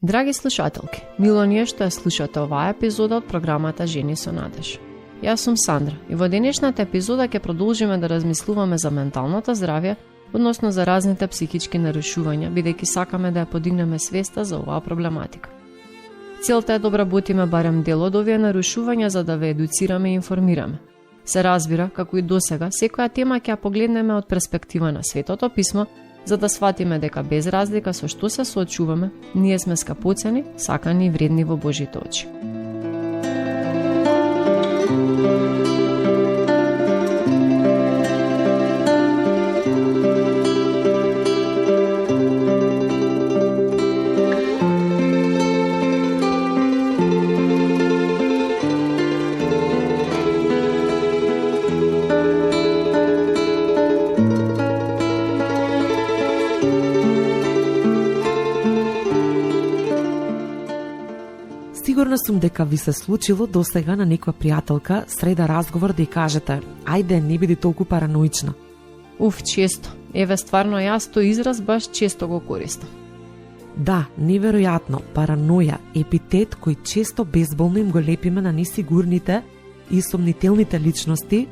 Драги слушателки, мило ни е што ја слушате оваа епизода од програмата Жени со надеж. Јас сум Сандра и во денешната епизода ќе продолжиме да размислуваме за менталното здравје, односно за разните психички нарушувања, бидејќи сакаме да ја подигнеме свеста за оваа проблематика. Целта е да обработиме барем дел од овие нарушувања за да ве едуцираме и информираме. Се разбира, како и досега, секоја тема ќе ја погледнеме од перспектива на Светото писмо, за да сватиме дека без разлика со што се соочуваме, ние сме скапоцени, сакани и вредни во Божите очи. Сигурна сум дека ви се случило досега на некоја пријателка среда разговор да ја кажете: ајде, не биди толку параноична. Често. Еве стварно јас тој израз баш често го користам. Да, неверојатно, параноја, епитет кој често безболно им го лепиме на несигурните и сомнителните личности,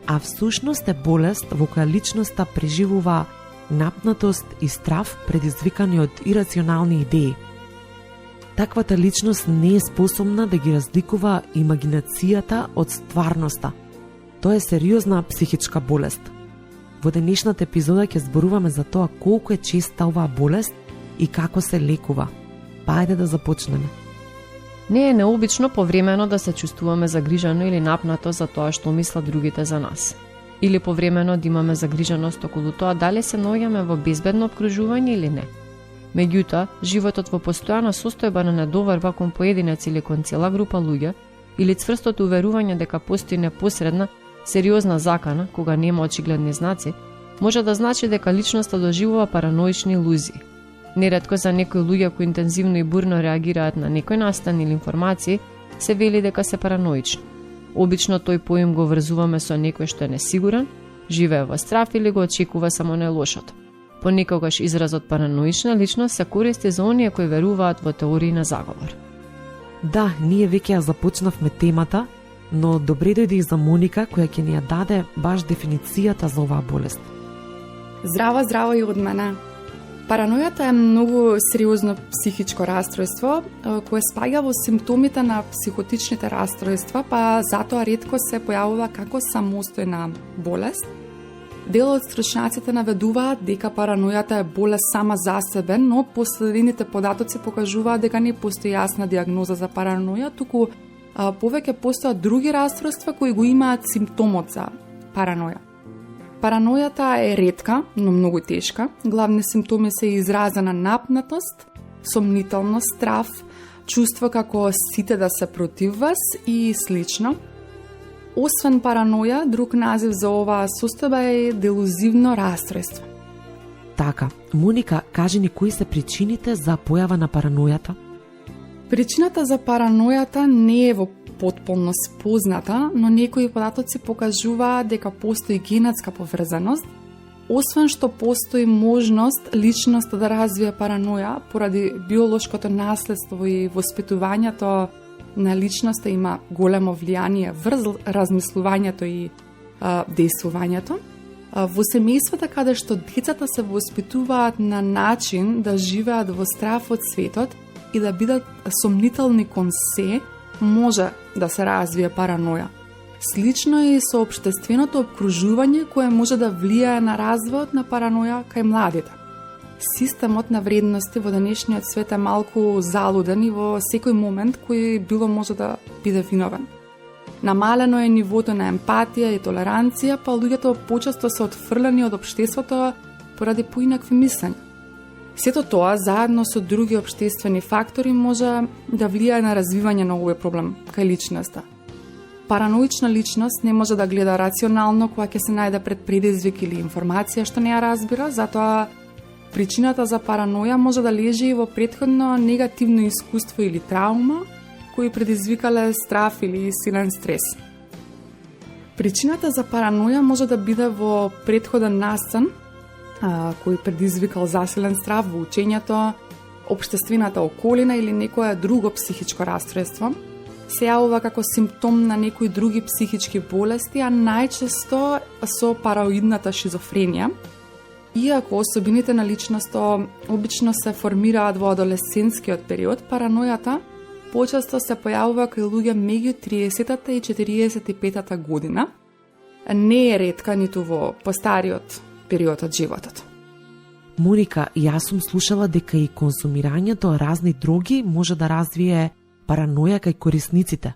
а всушност е болест во која личноста преживува напнатост и страв предизвикани од ирационални идеи. Таквата личност не е способна да ги разликува имагинацијата од стварноста. Тоа е сериозна психичка болест. Во денешната епизода ќе зборуваме за тоа колку е честа оваа болест и како се лекува. Па ајде да започнеме. Не е необично повремено да се чувствуваме загрижено или напнато за тоа што мислат другите за нас. Или повремено да имаме загриженост околу тоа дали се наоѓаме во безбедно опкружување или не. Меѓутоа, животот во постојана состојба на недоварба кон поединец или кон цела група луѓе, или цврстото уверување дека постои непосредна, сериозна закана, кога нема очигледни знаци, може да значи дека личноста доживува параноични илузии. Неретко за некои луѓе кои интензивно и бурно реагираат на некој настан или информации, се вели дека се параноични. Обично тој поим го врзуваме со некој што е несигурен, живее во страв или го очекува само најлошото. Понекогаш изразот параноична личност се користи за оние кои веруваат во теории на заговор. Да, ние веќе ја започнавме темата, но добре дојде и за Моника, која ќе ни ја даде баш дефиницијата за оваа болест. Здраво и од мене. Паранојата е многу сериозно психичко расстройство, кое спаѓа во симптомите на психотичните расстройства, па затоа ретко се појавува како самостојна болест. Дел од стручњаците наведуваат дека паранојата е болест сама за себе, но последните податоци покажуваат дека не постои јасна диагноза за параноја, туку повеќе постојат други расстройства кои го имаат симптомот за параноја. Паранојата е ретка, но многу тешка. Главни симптоми се изразена напнатост, сомнителност, страв, чувство како сите да се против вас и слично. Освен параноја, друг назив за оваа состојба е делузивно расстройство. Така, Моника, кажи ни кои се причините за појава на паранојата? Причината за паранојата не е во потполност позната, но некои податоци покажуваат дека постои генетска поврзаност, освен што постои можност личноста да развие параноја поради биолошкото наследство и воспитувањето на личноста има големо влијание врз размислувањето и дејствувањето. Во семејствата каде што децата се воспитуваат на начин да живеат во страв од светот и да бидат сомнителни кон се, може да се развие параноја. Слично е и со општественото обкружување кое може да влијае на развојот на параноја кај младите. Системот на вредности во денешниот свет е малку залуден и во секој момент кој било може да биде виновен. Намалено е нивото на емпатија и толеранција, па луѓето почесто се отфрлени од општеството поради поинакви мислења. Сето тоа, заедно со други општествени фактори, може да влијае на развивање на овој проблем кај личноста. Параноична личност не може да гледа рационално кога ќе се најде пред предизвик или информација што не ја разбира, затоа причината за параноја може да лежи и во претходно негативно искуство или траума, кои предизвикале страв или силен стрес. Причината за параноја може да биде во претходен настан, кој предизвикал засилен страв во учењето, општествената околина или некое друго психичко расстройство се јавува како симптом на некои други психички болести, а најчесто со параноидната шизофренија. Иако особините на личноста обично се формираат во адолесцентскиот период, паранојата почесто се појавува кај луѓе меѓу 30-та и 45-та година. Не е ретка ниту во постариот период од животот. Моника, јас сум слушала дека и консумирањето разни дроги може да развие параноја кај корисниците.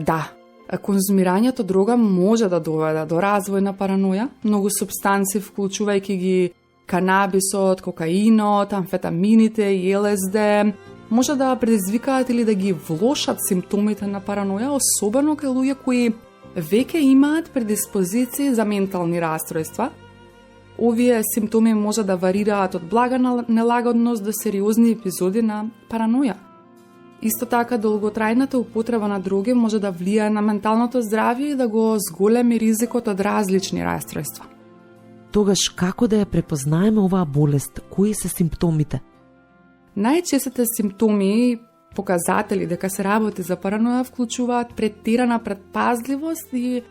Да, конзумирањето дрога може да доведе до развој на параноја. Многу супстанци, вклучувајќи ги канабисот, кокаинот, амфетамините и ЛСД, може да предизвикаат или да ги влошат симптомите на параноја, особено кај луѓе кои веќе имаат предиспозиции за ментални расстройства. Овие симптоми може да варираат од блага нелагодност до сериозни епизоди на параноја. Исто така, долготрајната употреба на дроги може да влијае на менталното здравје и да го зголеми ризикот од различни расстройства. Тогаш, како да ја препознаеме оваа болест? Кои се симптомите? Најчестите симптоми и показатели дека се работи за параноја вклучуваат претерана предпазливост и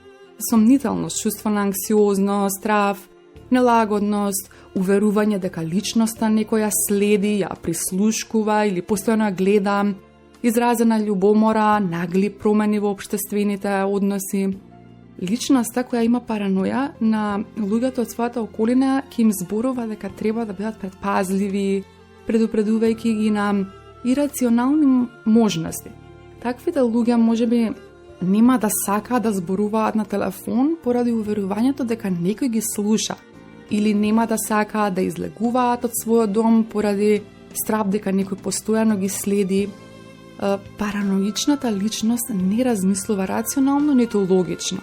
сомнителност, чувство на анксиозност, страв, нелагодност, уверување дека личноста некоја следи, ја прислушкува или постојано гледа, изразена љубомора, нагли промени во општествените односи. Личноста која има параноја на луѓето од својата околина ќе им зборува дека треба да бидат предпазливи, предупредувајќи ги на ирационални можности. Таквите луѓе можеби нема да сакаат да зборуваат на телефон поради уверувањето дека некој ги слуша, или нема да сакаат да излегуваат од својот дом поради страв дека некој постојано ги следи. Параноичната личност не размислува рационално ниту логично.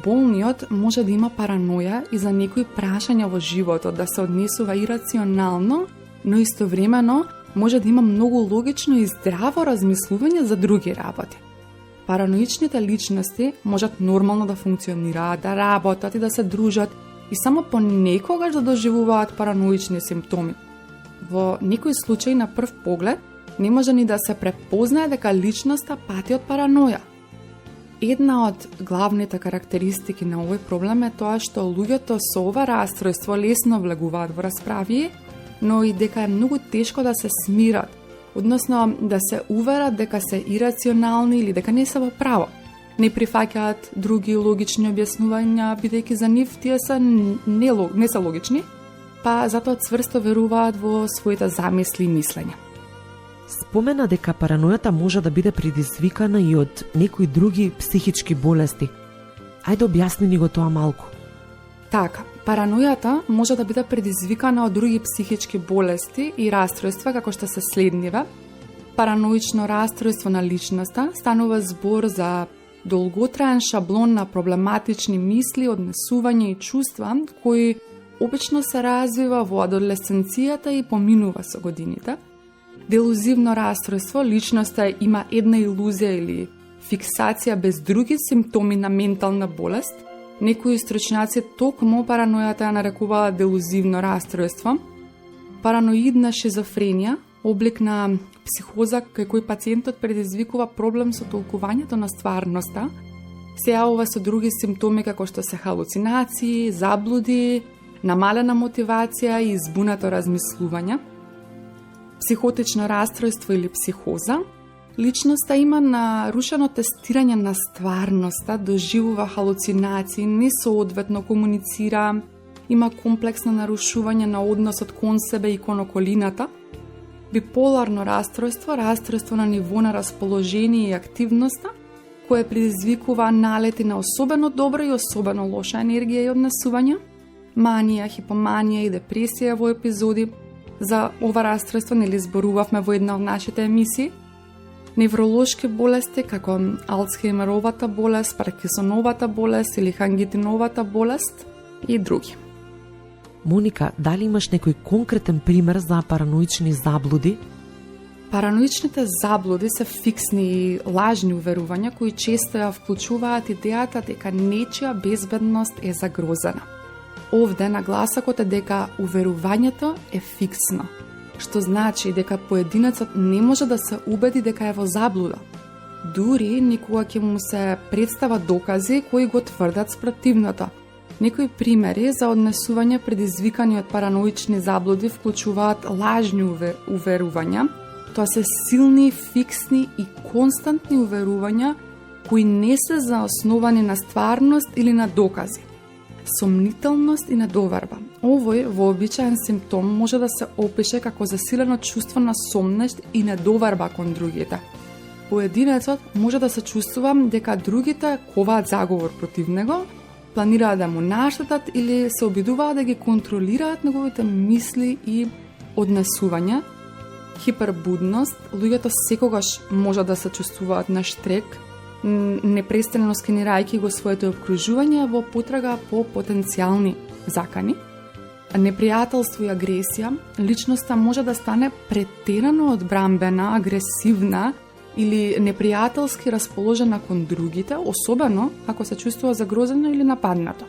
Болниот може да има параноја и за некои прашања во животот, да се однесува ирационално, но истовремено може да има многу логично и здраво размислување за други работи. Параноичните личности можат нормално да функционираат, да работат и да се дружат и само понекогаш да доживуваат параноични симптоми. Во некој случај на прв поглед не може ни да се препознае дека личноста пати од параноја. Една од главните карактеристики на овој проблем е тоа што луѓето со ова расстройство лесно влегуваат во расправи, но и дека е многу тешко да се смират, односно да се уверат дека се ирационални или дека не се во право. Не прифаќаат други логични објаснувања, бидејќи за нив тие се не се логични, па затоа цврсто веруваат во своите замисли и мислења. Спомена дека паранојата може да биде предизвикана и од некои други психички болести. Ајде објасни ни го тоа малку. Така, паранојата може да биде предизвикана од други психички болести и расстройства како што се следниве. Параноично расстройство на личноста станува збор за долготраен шаблон на проблематични мисли, однесувања и чувства кои обично се развива во адолесценцијата и поминува со годините. Делузивно расстройство, личноста има една илузија или фиксација без други симптоми на ментална болест. Некои стручњаци токму паранојата ја нарекуваат делузивно расстройство. Параноидна шизофренија, облик на психоза кај кој пациентот предизвикува проблем со толкувањето на стварноста, се јавува со други симптоми како што се халуцинации, заблуди, намалена мотивација и избунато размислување. Психотично расстройство или психоза, личноста има нарушено тестирање на стварноста, доживува халуцинации, несоодветно комуницира, има комплексно нарушување на односот кон себе и кон околината. Биполарно расстройство, расстройство на ниво на расположение и активноста, кое предизвикува налети на особено добра и особено лоша енергија и однесување, манија, хипоманија и депресија во епизоди. За ова расстройство нели зборувавме во една од нашите емисии. Невролошки болести како Алцхеймеровата болест, Паркинсоновата болест или Хангитиновата болест и други. Моника, дали имаш некој конкретен пример за параноични заблуди? Параноичните заблуди се фиксни и лажни уверувања кои често ја вклучуваат идејата дека нечија безбедност е загрозена. Овде нагласокот е дека уверувањето е фиксно. што значи дека поединецот не може да се убеди дека е во заблуда. Дури никога ќе му се представат докази кои го тврдат спротивното. Некои примери за однесување предизвикани од параноични заблуди вклучуваат лажни уверувања. Тоа се силни, фиксни и константни уверувања кои не се заосновани на стварност или на докази. Сомнителност и недоверба. Овој вообичаен симптом може да се опише како засилено чувство на сомнеш и недоверба кон другите. Поединецот може да се чувствува дека другите коваат заговор против него, планираат да му наштетат или се обидуваат да ги контролираат неговите мисли и однесувања. Хипербудност, луѓето секогаш може да се чувствуваат на штрек, непрестанно скенирајќи го своето обкружување во потрага по потенцијални закани. Непријателство и агресија, личноста може да стане претерано одбрамбена, агресивна или непријателски расположена кон другите, особено ако се чувствува загрозено или нападнато.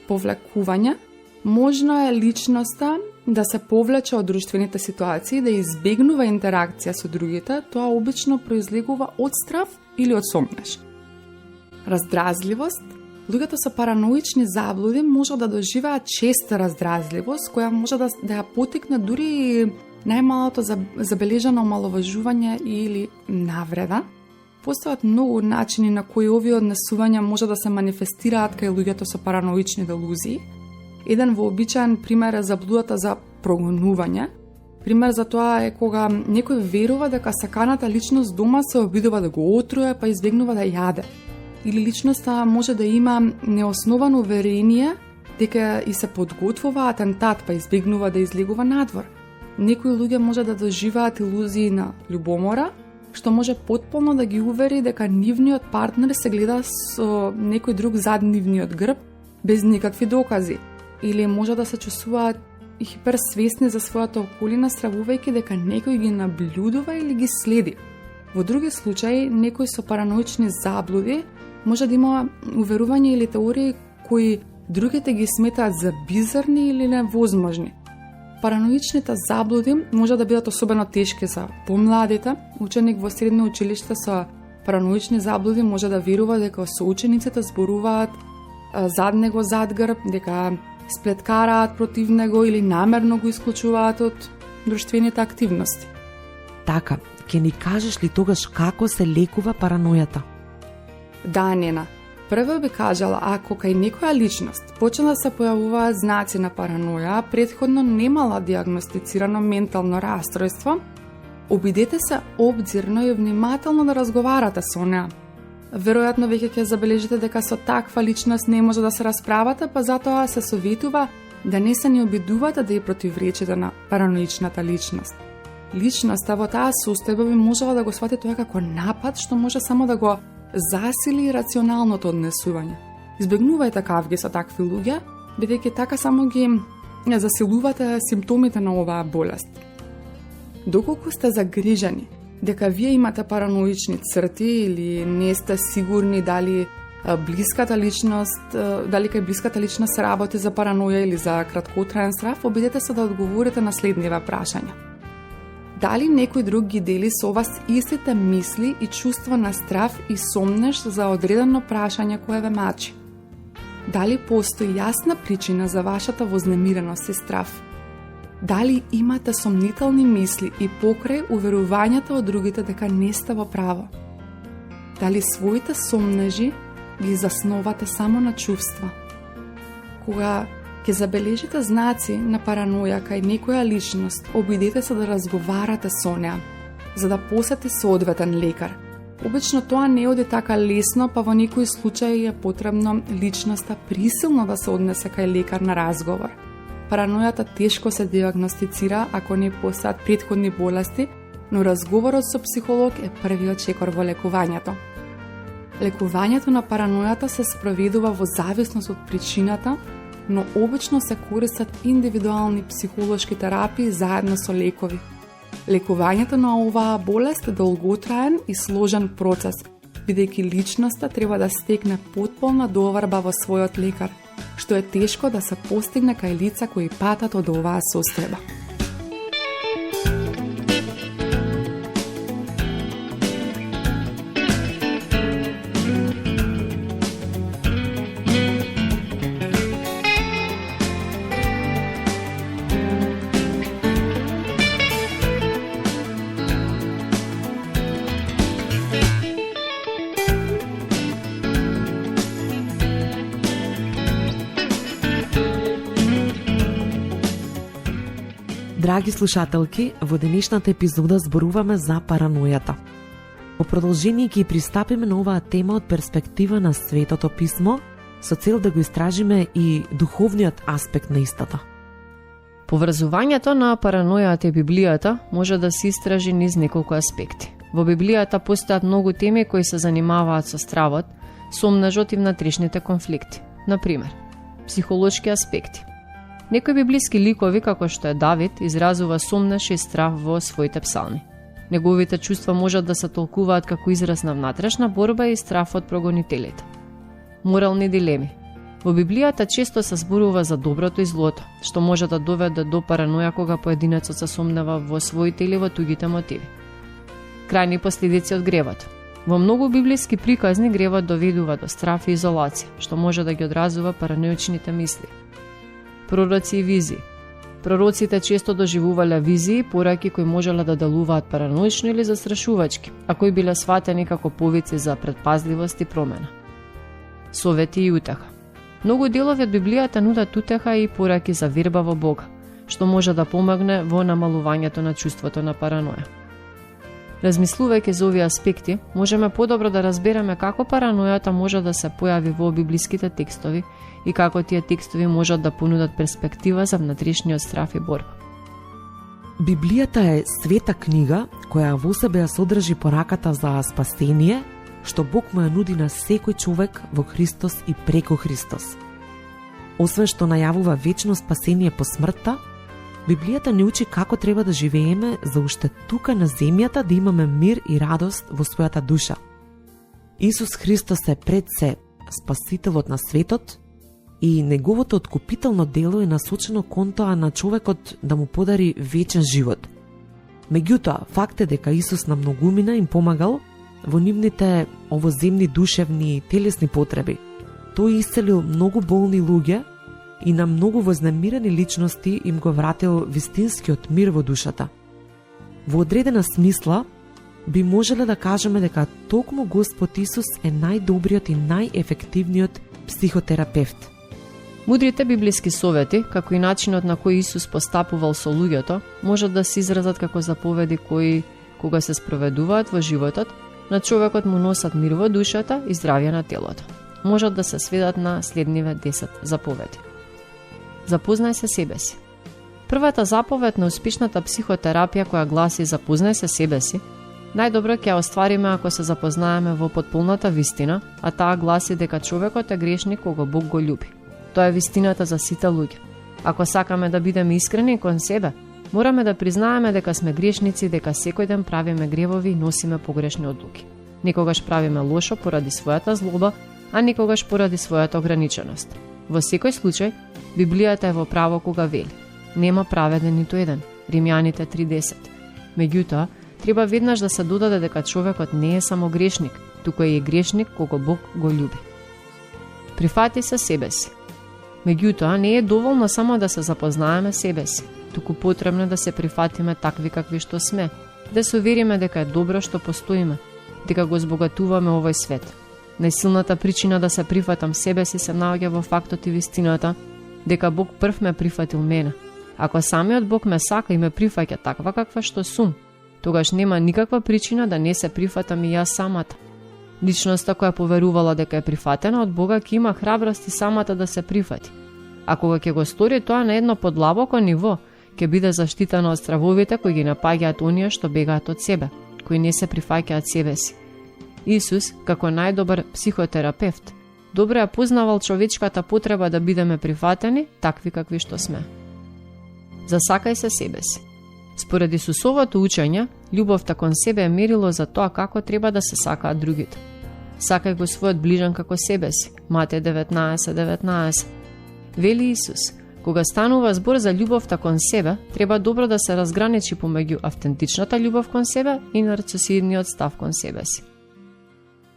Повлекување, можно е личноста да се повлече од друштвените ситуации, да избегнува интеракција со другите, тоа обично произлегува од страв или од сомнеш. Раздразливост, луѓето со параноични заблуди може да доживеат честа раздразливост, која може да ја потикне дури најмалото забележано омаловажување или навреда. Постојат многу начини на кои овие однесувања може да се манифестираат кај луѓето со параноични делузии. Еден вообичаен пример е заблудата за прогонување. Пример за тоа е кога некој верува дека саканата личност дома се обидува да го отруе, па избегнува да јаде. Или личноста може да има неосновано уверение дека и се подготвува атентат, па избегнува да излегува надвор. Некои луѓе може да доживеат илузии на љубомора, што може потполно да ги увери дека нивниот партнер се гледа со некој друг зад нивниот грб, без никакви докази. Или може да се чувствуваат хиперсвесни за својата околина, стравувајќи дека некој ги наблюдува или ги следи. Во други случаи, некој со параноични заблуди може да има уверување или теории кои другите ги сметаат за бизарни или невозможни. Параноичните заблуди може да бидат особено тешки за помладите. Ученик во средно училиште со параноични заблуди може да верува дека соучениците зборуваат зад него зад грб, дека сплеткараат против него или намерно го исклучуваат од друштвените активности. Така, ќе ни кажеш ли тогаш како се лекува паранојата? Да, Нена. Прво би кажала, ако кај некоја личност почна да се појавуваат знаци на параноја, претходно немала диагностицирано ментално расстройство, обидете се обзирно и внимателно да разговарате со неа. Веројатно веќе ќе забележите дека со таква личност не може да се расправате, па затоа се советува да не се ни обидувате да ја противречите на параноичната личност. Личноста во таа состојба би можела да го свати тоа како напад, што може само да го засили рационалното однесување. Избегнувајте кавги со такви луѓе, бидејќи така само ги засилувате симптомите на оваа болест. Доколку сте загрижени дека вие имате параноични црти или не сте сигурни дали кај блиската личност работи за параноја или за краткотраен страв, обидете се да одговорите на следниве прашања. Дали некој друг ги дели со вас истите мисли и чувства на страв и сомнеш за одредено прашање кое ве мачи? Дали постои јасна причина за вашата вознемиреност и страв? Дали имате сомнителни мисли и покрај уверувањата од другите дека не сте во право? Дали своите сомнежи ги засновате само на чувства? Кога ќе забележите знаци на параноја кај некоја личност, обидете се да разговарате со неа, за да посети соодветен лекар. Обично тоа не оди така лесно, па во некои случаи е потребно личноста присилно да се однесе кај лекар на разговор. Паранојата тешко се диагностицира ако не постојат претходни болести, но разговорот со психолог е првиот чекор во лекувањето. Лекувањето на паранојата се спроведува во зависност од причината, но обично се користат индивидуални психолошки терапии заедно со лекови. Лекувањето на оваа болест е долготраен и сложен процес, бидејќи личноста треба да стекне потполна доверба во својот лекар, што е тешко да се постигне кај лица кои патат од оваа состојба. Драги слушателки, во денешната епизода зборуваме за паранојата. Во продолжение ќе пристапиме на оваа тема од перспектива на Светото писмо, со цел да го истражиме и духовниот аспект на истата. Поврзувањето на паранојата и Библијата може да се истражи низ неколку аспекти. Во Библијата постојат многу теми кои се занимаваат со стравот, сомнежот и внатрешните конфликти. Например, психолошки аспекти. Некои библиски ликови, како што е Давид, изразува сомнеж и страв во своите псалми. Неговите чувства можат да се толкуваат како израз на внатрешна борба и страф од прогонителите. Морални дилеми. Во Библијата често се зборува за доброто и злото, што може да доведе до параноја кога поединецот се сомнева во своите или во тугите мотиви. Крајни последици од гревот. Во многу библиски приказни гревот доведува до страф и изолација, што може да ги одразува параноичните мисли. Пророци и визии. Пророците често доживувале визии и пораки кои можеле да делуваат параноично или застрашувачки, а кои биле сватени како повици за предпазливост и промена. Совети и утеха. Многу делови од Библијата нудат утеха и пораки за верба во Бога, што може да помогне во намалувањето на чувството на параноја. Размислувајќи за овие аспекти, можеме подобро да разбереме како паранојата може да се појави во библиските текстови и како тие текстови можат да понудат перспектива за внатрешниот страф и борба. Библијата е света книга која во себе ја содржи пораката за спасение, што Бог му ја нуди на секој човек во Христос и преку Христос. Освен што најавува вечно спасение по смртта, Библијата ни учи како треба да живееме за уште тука на земјата да имаме мир и радост во својата душа. Исус Христос е пред се спасителот на светот и неговото откупително дело е насочено кон тоа на човекот да му подари вечен живот. Меѓутоа, факт е дека Исус на многумина им помагал во нивните овоземни душевни и телесни потреби. Тој исцелил многу болни луѓе и на многу вознемирени личности им го вратил вистинскиот мир во душата. Во одредена смисла, би можеле да кажеме дека токму Господ Исус е најдобриот и најефективниот психотерапевт. Мудрите библиски совети, како и начинот на кој Исус постапувал со луѓето, можат да се изразат како заповеди кои, кога се спроведуваат во животот, на човекот му носат мир во душата и здравје на телото. Можат да се сведат на следниве 10 заповеди. Запознај се себе си. Првата заповед на успешната психотерапија која гласи запознај се себе си, најдобро ќе ја оствариме ако се запознаеме во потполната вистина, а таа гласи дека човекот е грешник кога Бог го љуби. Тоа е вистината за сите луѓе. Ако сакаме да бидеме искрени кон себе, мораме да признаеме дека сме грешници, дека секој ден правиме гревови и носиме погрешни одлуки. Никогаш правиме лошо поради својата злоба, а никогаш поради својата ограниченост. Во секој случај, Библијата е во право кога вели: нема праведен ниту еден, Римјаните 3:10. Меѓутоа, треба веднаш да се додаде дека човекот не е само грешник, туку е и грешник кога Бог го љуби. Прифати се себе си. Меѓутоа, не е доволно само да се запознаеме себе си, туку потребно е да се прифатиме такви какви што сме, да се увериме дека е добро што постоиме, дека го збогатуваме овој свет. Најсилната причина да се прифатам себе си се наоѓа во фактот и вистината дека Бог прв ме прифатил мене. Ако самиот Бог ме сака и ме прифаќа таква каква што сум, тогаш нема никаква причина да не се прифатам и јас самата. Личноста која поверувала дека е прифатена од Бога ќе има храброст и самата да се прифати. А кога ќе го стори тоа на едно подлабоко ниво, ќе биде заштитена од стравовите кои ги напаѓаат оние што бегаат од себе, кои не се прифаќаат себе си. Исус, како најдобар психотерапевт, добро ја познавал човечката потреба да бидеме прифатени такви какви што сме. Засакај се себе си. Според Исусовото учење, љубовта кон себе е мерило за тоа како треба да се сакаат другите. Сакај го својот ближан како себе си. Матеј 19:19. Вели Исус, кога станува збор за љубовта кон себе, треба добро да се разграничи помеѓу автентичната љубов кон себе и нарцисидниот став кон себе си.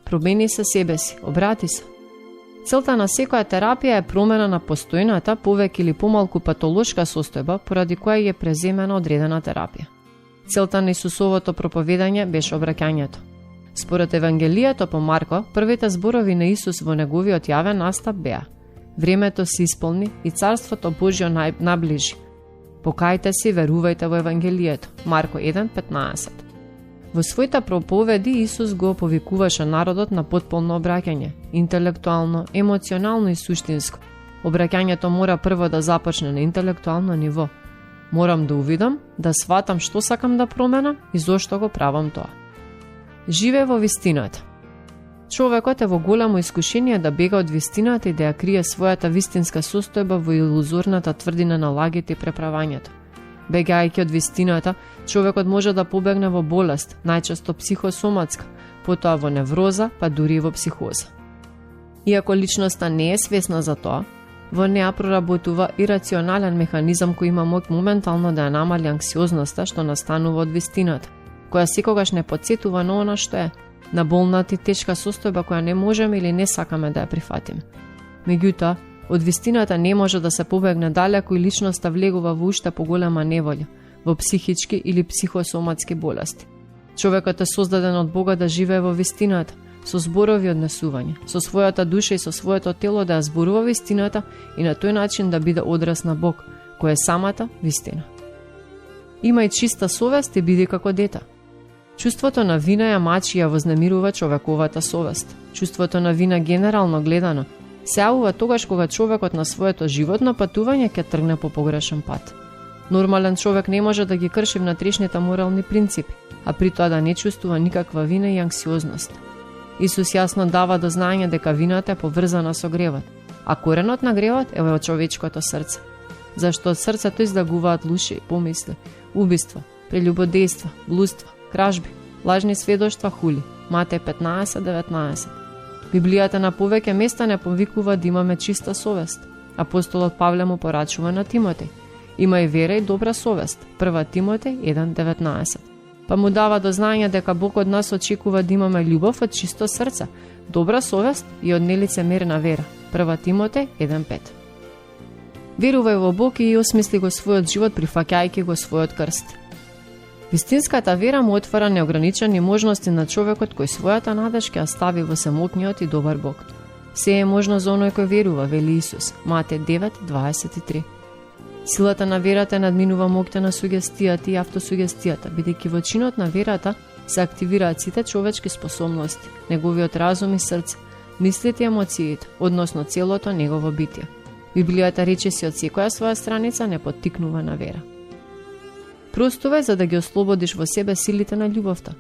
Промени се себе си, обрати се. Целта на секоја терапија е промена на постојната, повеќе или помалку патолошка состојба, поради која е преземена одредена терапија. Целта на Исусовото проповедање беше обраќањето. Според Евангелието по Марко, првите зборови на Исус во неговиот јавен настап беа: времето се исполни и Царството Божјо наближи. Покајте се и верувајте во Евангелието. Марко 1:15. Во своите проповеди Исус го повикуваше народот на потполно обраќање, интелектуално, емоционално и суштинско. Обраќањето мора прво да започне на интелектуално ниво. Морам да увидам, да сватам што сакам да променам и зошто го правам тоа. Живее во вистината. Човекот е во голямо искушение да бега од вистината и да ја крие својата вистинска состојба во илузорната тврдина на лагите и преправањето. Бегајќи од вистината, човекот може да побегне во болест, најчесто психосоматска, потоа во невроза, па дури и во психоза. Иако личноста не е свесна за тоа, во неа проработува ирационален механизам кој има моќ моментално да ја намали анксиозноста што настанува од вистината, која секогаш не потсетува на она што е, на болната и тешка состојба која не можеме или не сакаме да ја прифатиме. Меѓутоа, од вистината не може да се побегне далеко и личноста влегува во уште поголема неволја, во психички или психосоматски болести. Човекот е создаден од Бога да живее во вистината, со зборови однесување, со својата душа и со своето тело да ја зборува вистината и на тој начин да биде одраз на Бог, кој е самата вистина. Имај чиста совест и биди како дете. Чувството на вина ја мачи и ја вознемирува човековата совест. Чувството на вина генерално гледано се јавува тогаш кога човекот на своето животно патување ќе тргне по погрешен пат. Нормален човек не може да ги крши внатрешните морални принципи, а при тоа да не чувствува никаква вина и анксиозност. Исус јасно дава до знаење дека вината е поврзана со гревот, а коренот на гревот е во човечкото срце. Зашто од срцето излегуваат лоши помисли, убиства, прелюбодејства, блудства, кражби, лажни сведоштва, хули. Матеј 15:19. Библијата на повеќе места не повикува да имаме чиста совест. Апостолот Павле му порачува на Тимотеј: има и вера и добра совест. 1 Тимотеј 1:19. Па му дава до знаење дека Бог од нас очекува да имаме љубов од чисто срце, добра совест и од нелицемерна вера. 1 Тимотеј 1:5. Верувај во Бог и осмисли го својот живот прифаќајќи го својот крст. Вистинската вера му отвара неограничени можности на човекот кој својата надеж ќе ја стави во самотниот и добар Бог. Се е можно за оној кој верува, вели Исус. Матеј 9:23. Силата на верата надминува моќта на сугестијата и автосугестијата, бидејќи во чинот на верата се активираат сите човечки способности, неговиот разум и срце, мислите и емоциите, односно целото негово битие. Библијата речиси од секоја своја страница не поттикнува на вера. Простувај за да ги ослободиш во себе силите на љубовта.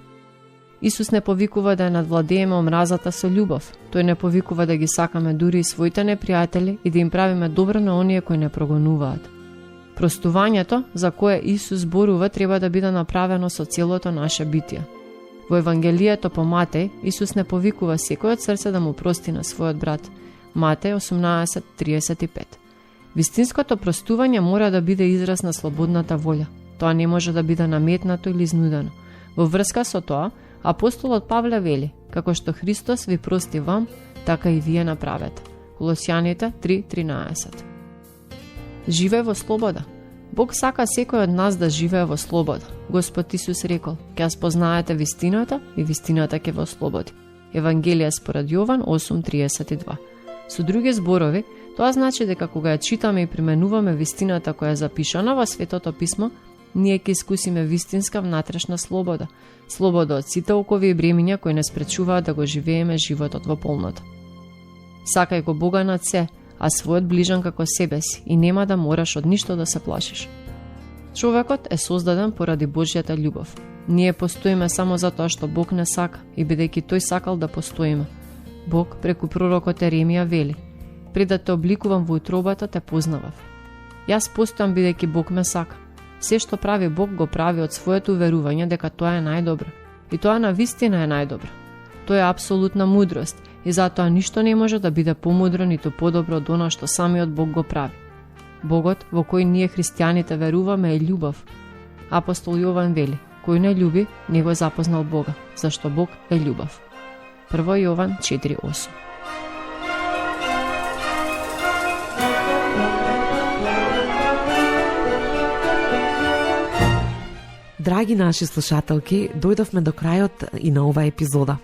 Исус не повикува да ја надвладееме омразата со љубов. Тој не повикува да ги сакаме дури и своите непријатели и да им правиме добро на оние кои не прогонуваат. Простувањето за кое Исус зборува треба да биде направено со целото наше битие. Во Евангелието по Матеј, Исус не повикува секој од срце да му прости на својот брат. Матеј 18:35. Вистинското простување мора да биде израз на слободната волја. Тоа не може да биде наметнато или изнудено. Во врска со тоа, апостолот Павле вели: како што Христос ви прости вам, така и вие направете. Колосјаните 3:13. Живее во слобода. Бог сака секој од нас да живее во слобода. Господ Исус рекол: ќе спознаете вистината и вистината ќе ве ослободи. Евангелие според Јован 8:32. Со други зборови, тоа значи дека кога ја читаме и применуваме вистината која е запишана во Светото писмо, ние ќе искусиме вистинска внатрешна слобода. Слобода од сите окови и бремиња кои не спречуваат да го живееме животот во полнота. Сакај го Бога над се, а својот ближан како себе си и нема да мораш од ништо да се плашиш. Човекот е создаден поради Божјата љубов. Ние постоиме само затоа што Бог не сака и бидејќи тој сакал да постоиме. Бог преку пророкот Еремија вели: пред да те обликувам во утробата те познавав. Јас постојам бидејќи Бог ме сака. Се што прави Бог го прави од своето уверување дека тоа е најдобро. И тоа на вистина е најдобро. Тоа е апсолутна мудрост и затоа ништо не може да биде помудро ниту подобро од она што самиот Бог го прави. Богот во кој ние христијаните веруваме е љубов. Апостол Јован вели: кој не љуби, не го запознал Бога, зашто Бог е љубов. 1 Јован 4:8. Драги наши слушателки, дојдовме до крајот и на оваа епизода.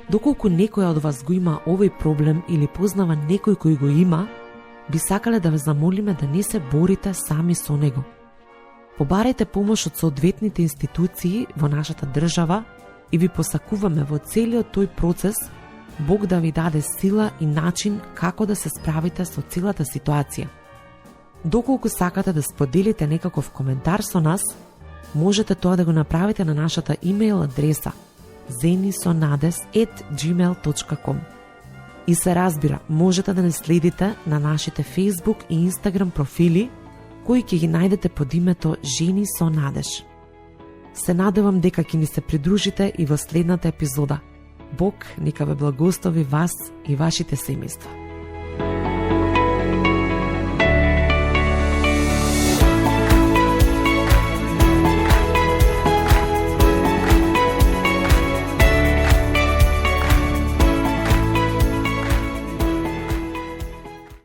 Доколку некој од вас го има овој проблем или познава некој кој го има, би сакале да ве замолиме да не се борите сами со него. Побарајте помош од соодветните институции во нашата држава и ви посакуваме во целиот тој процес Бог да ви даде сила и начин како да се справите со целата ситуација. Доколку сакате да споделите некаков коментар со нас, можете тоа да го направите на нашата имейл адреса zenisonades@gmail.com. И се разбира, можете да не следите на нашите Facebook и Instagram профили, кои ќе ги најдете под името Жени со надеж. Се надевам дека ќе ни се придружите и во следната епизода. Бог нека ве благослови вас и вашите семејства.